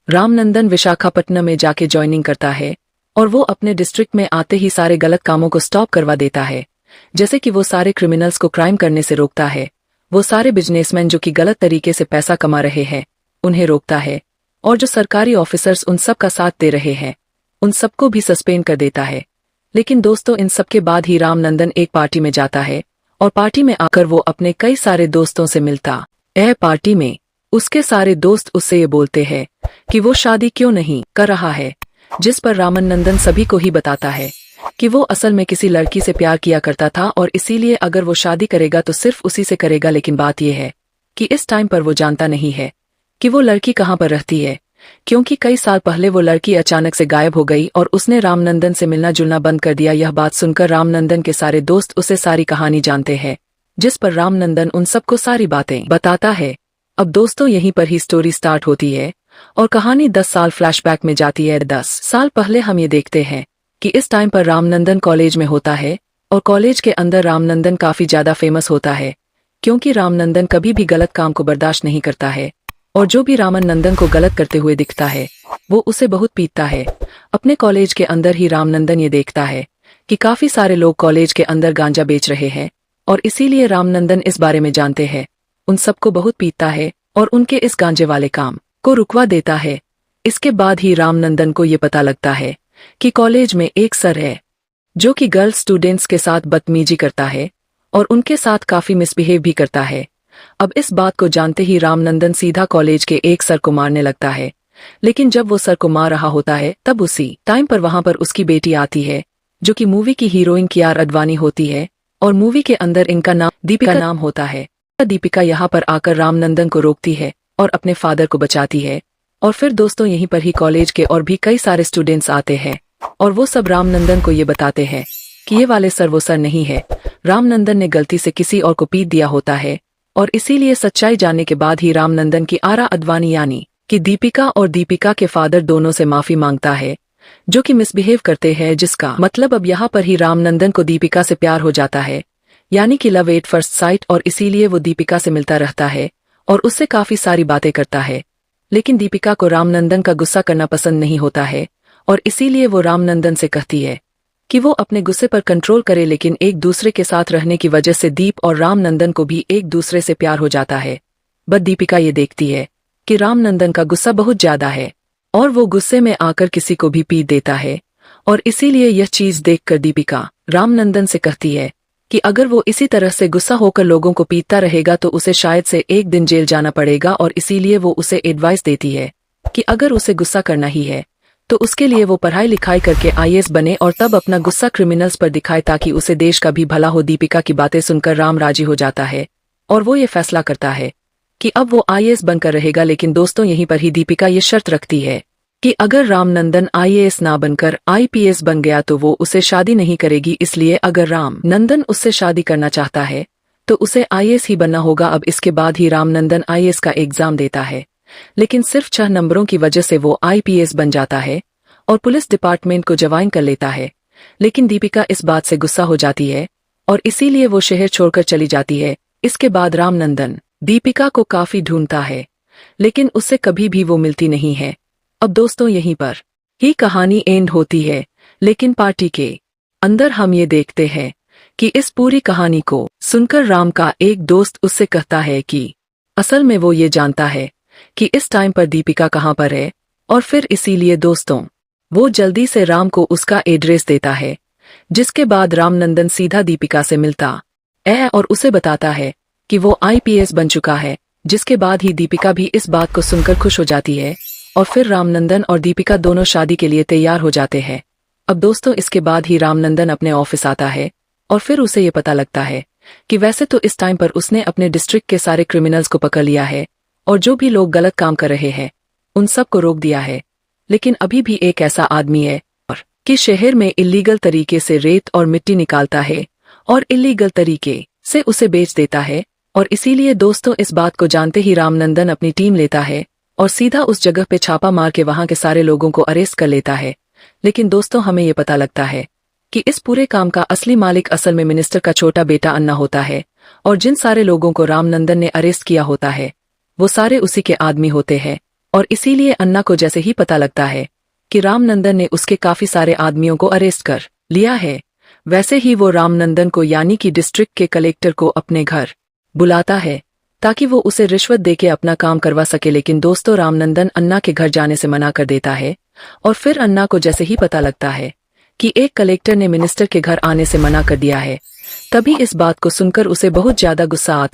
रामनंदन विशाखापट्टनम में जाके ज्वाइनिंग करता है और वो अपने डिस्ट्रिक्ट में आते ही सारे गलत कामों को स्टॉप करवा देता है। जैसे कि वो सारे क्रिमिनल्स को क्राइम करने से रोकता है, वो सारे बिजनेसमैन जो कि गलत तरीके से पैसा कमा रहे हैं उन्हें रोकता है, और जो सरकारी ऑफिसर्स उन सब का साथ दे रहे हैं उन सबको भी सस्पेंड कर देता है। लेकिन दोस्तों, इन सब के बाद ही रामनंदन एक पार्टी में जाता है और पार्टी में आकर वो अपने कई सारे दोस्तों से मिलता है। पार्टी में उसके सारे दोस्त उससे ये बोलते हैं कि वो शादी क्यों नहीं कर रहा है, जिस पर रामनंदन सभी को ही बताता है कि वो असल में किसी लड़की से प्यार किया करता था और इसीलिए अगर वो शादी करेगा तो सिर्फ उसी से करेगा। लेकिन बात यह है कि इस टाइम पर वो जानता नहीं है कि वो लड़की कहाँ पर रहती है, क्योंकि कई साल पहले वो लड़की अचानक से गायब हो गई और उसने रामनंदन से मिलना जुलना बंद कर दिया। यह बात सुनकर रामनंदन के सारे दोस्त उसे सारी कहानी जानते हैं, जिस पर रामनंदन उन सबको सारी बातें बताता है। अब दोस्तों, यहीं पर ही स्टोरी स्टार्ट होती है और कहानी 10 साल फ्लैशबैक में जाती है। 10 साल पहले हम ये देखते हैं कि इस टाइम पर रामनंदन कॉलेज में होता है और कॉलेज के अंदर रामनंदन काफी ज्यादा फेमस होता है, क्योंकि रामनंदन कभी भी गलत काम को बर्दाश्त नहीं करता है और जो भी रामनंदन को गलत करते हुए दिखता है वो उसे बहुत पीटता है। अपने कॉलेज के अंदर ही रामनंदन ये देखता है कि काफी सारे लोग कॉलेज के अंदर गांजा बेच रहे हैं और इसीलिए रामनंदन इस बारे में जानते हैं, उन सबको बहुत पीटता है और उनके इस गांजे वाले काम को रुकवा देता है। इसके बाद ही रामनंदन को ये पता लगता है कि कॉलेज में एक सर है जो कि गर्ल्स स्टूडेंट्स के साथ बदतमीजी करता है और उनके साथ काफी मिसबिहेव भी करता है। अब इस बात को जानते ही रामनंदन सीधा कॉलेज के एक सर को मारने लगता है। लेकिन जब वो सर को मार रहा होता है तब उसी टाइम पर वहां पर उसकी बेटी आती है जो कि मूवी की हीरोइन कियारा अडवाणी होती है और मूवी के अंदर इनका नाम दीपिका नाम होता है। दीपिका यहाँ पर आकर रामनंदन को रोकती है और अपने फादर को बचाती है। और फिर दोस्तों, यहीं पर ही कॉलेज के और भी कई सारे स्टूडेंट्स आते हैं और वो सब रामनंदन को ये बताते हैं कि ये वाले सर वो सर नहीं है, रामनंदन ने गलती से किसी और को पीट दिया होता है। और इसीलिए सच्चाई जानने के बाद ही रामनंदन की कियारा अडवाणी यानी कि दीपिका और दीपिका के फादर दोनों से माफी मांगता है जो कि मिसबिहेव करते हैं, जिसका मतलब अब यहाँ पर ही रामनंदन को दीपिका से प्यार हो जाता है, यानी कि लव एट फर्स्ट साइट। और इसीलिए वो दीपिका से मिलता रहता है और उससे काफी सारी बातें करता है। लेकिन दीपिका को रामनंदन का गुस्सा करना पसंद नहीं होता है और इसीलिए वो रामनंदन से कहती है कि वो अपने गुस्से पर कंट्रोल करे। लेकिन एक दूसरे के साथ रहने की वजह से दीप और रामनंदन को भी एक दूसरे से प्यार हो जाता है। बट दीपिका ये देखती है कि रामनंदन का गुस्सा बहुत ज्यादा है और वो गुस्से में आकर किसी को भी पीट देता है। और इसीलिए यह चीज देखकर दीपिका रामनंदन से कहती है कि अगर वो इसी तरह से गुस्सा होकर लोगों को पीटता रहेगा तो उसे शायद से एक दिन जेल जाना पड़ेगा। और इसीलिए वो उसे एडवाइस देती है कि अगर उसे गुस्सा करना ही है तो उसके लिए वो पढ़ाई लिखाई करके आईएएस बने और तब अपना गुस्सा क्रिमिनल्स पर दिखाए ताकि उसे देश का भी भला हो। दीपिका की बातें सुनकर राम राजी हो जाता है और वो ये फैसला करता है कि अब वो आईएएस बनकर रहेगा। लेकिन दोस्तों, यहीं पर ही दीपिका ये शर्त रखती है कि अगर रामनंदन आईएएस ना बनकर आईपीएस बन गया तो वो उसे शादी नहीं करेगी। इसलिए अगर रामनंदन उससे शादी करना चाहता है तो उसे आईएएस ही बनना होगा। अब इसके बाद ही रामनंदन आईएएस का एग्जाम देता है, लेकिन सिर्फ 6 नंबरों की वजह से वो आईपीएस बन जाता है और पुलिस डिपार्टमेंट को ज्वाइन कर लेता है। लेकिन दीपिका इस बात से गुस्सा हो जाती है और इसीलिए वो शहर छोड़कर चली जाती है। इसके बाद रामनंदन दीपिका को काफी ढूंढता है, लेकिन उससे कभी भी वो मिलती नहीं है। अब दोस्तों, यहीं पर ही कहानी एंड होती है। लेकिन पार्टी के अंदर हम ये देखते हैं कि इस पूरी कहानी को सुनकर राम का एक दोस्त उससे कहता है कि असल में वो ये जानता है कि इस टाइम पर दीपिका कहाँ पर है। और फिर इसीलिए दोस्तों, वो जल्दी से राम को उसका एड्रेस देता है, जिसके बाद रामनंदन सीधा दीपिका से मिलता है और उसे बताता है कि वो आईपीएस बन चुका है। जिसके बाद ही दीपिका भी इस बात को सुनकर खुश हो जाती है और फिर रामनंदन और दीपिका दोनों शादी के लिए तैयार हो जाते हैं। अब दोस्तों, इसके बाद ही रामनंदन अपने ऑफिस आता है और फिर उसे ये पता लगता है कि वैसे तो इस टाइम पर उसने अपने डिस्ट्रिक्ट के सारे क्रिमिनल्स को पकड़ लिया है और जो भी लोग गलत काम कर रहे हैं उन सब को रोक दिया है। लेकिन अभी भी एक ऐसा आदमी है और कि शहर में इल्लीगल तरीके से रेत और मिट्टी निकालता है और इल्लीगल तरीके से उसे बेच देता है। और इसीलिए दोस्तों, इस बात को जानते ही रामनंदन अपनी टीम लेता है और सीधा उस जगह पे छापा मार के वहां के सारे लोगों को अरेस्ट कर लेता है। लेकिन दोस्तों, हमें ये पता लगता है कि इस पूरे काम का असली मालिक असल में मिनिस्टर का छोटा बेटा अन्ना होता है और जिन सारे लोगों को रामनंदन ने अरेस्ट किया होता है वो सारे उसी के आदमी होते हैं। और इसीलिए अन्ना को जैसे ही पता लगता है कि रामनंदन ने उसके काफी सारे आदमियों को अरेस्ट कर लिया है, वैसे ही वो रामनंदन को यानी कि डिस्ट्रिक्ट के कलेक्टर को अपने घर बुलाता है ताकि वो उसे रिश्वत देके अपना काम करवा सके। लेकिन दोस्तों, रामनंदन अन्ना के घर जाने से मना कर देता है और फिर अन्ना को जैसे ही पता लगता है कि एक कलेक्टर ने मिनिस्टर के घर आने से मना कर दिया है, तभी इस बात को सुनकर उसे बहुत ज्यादा गुस्सा आता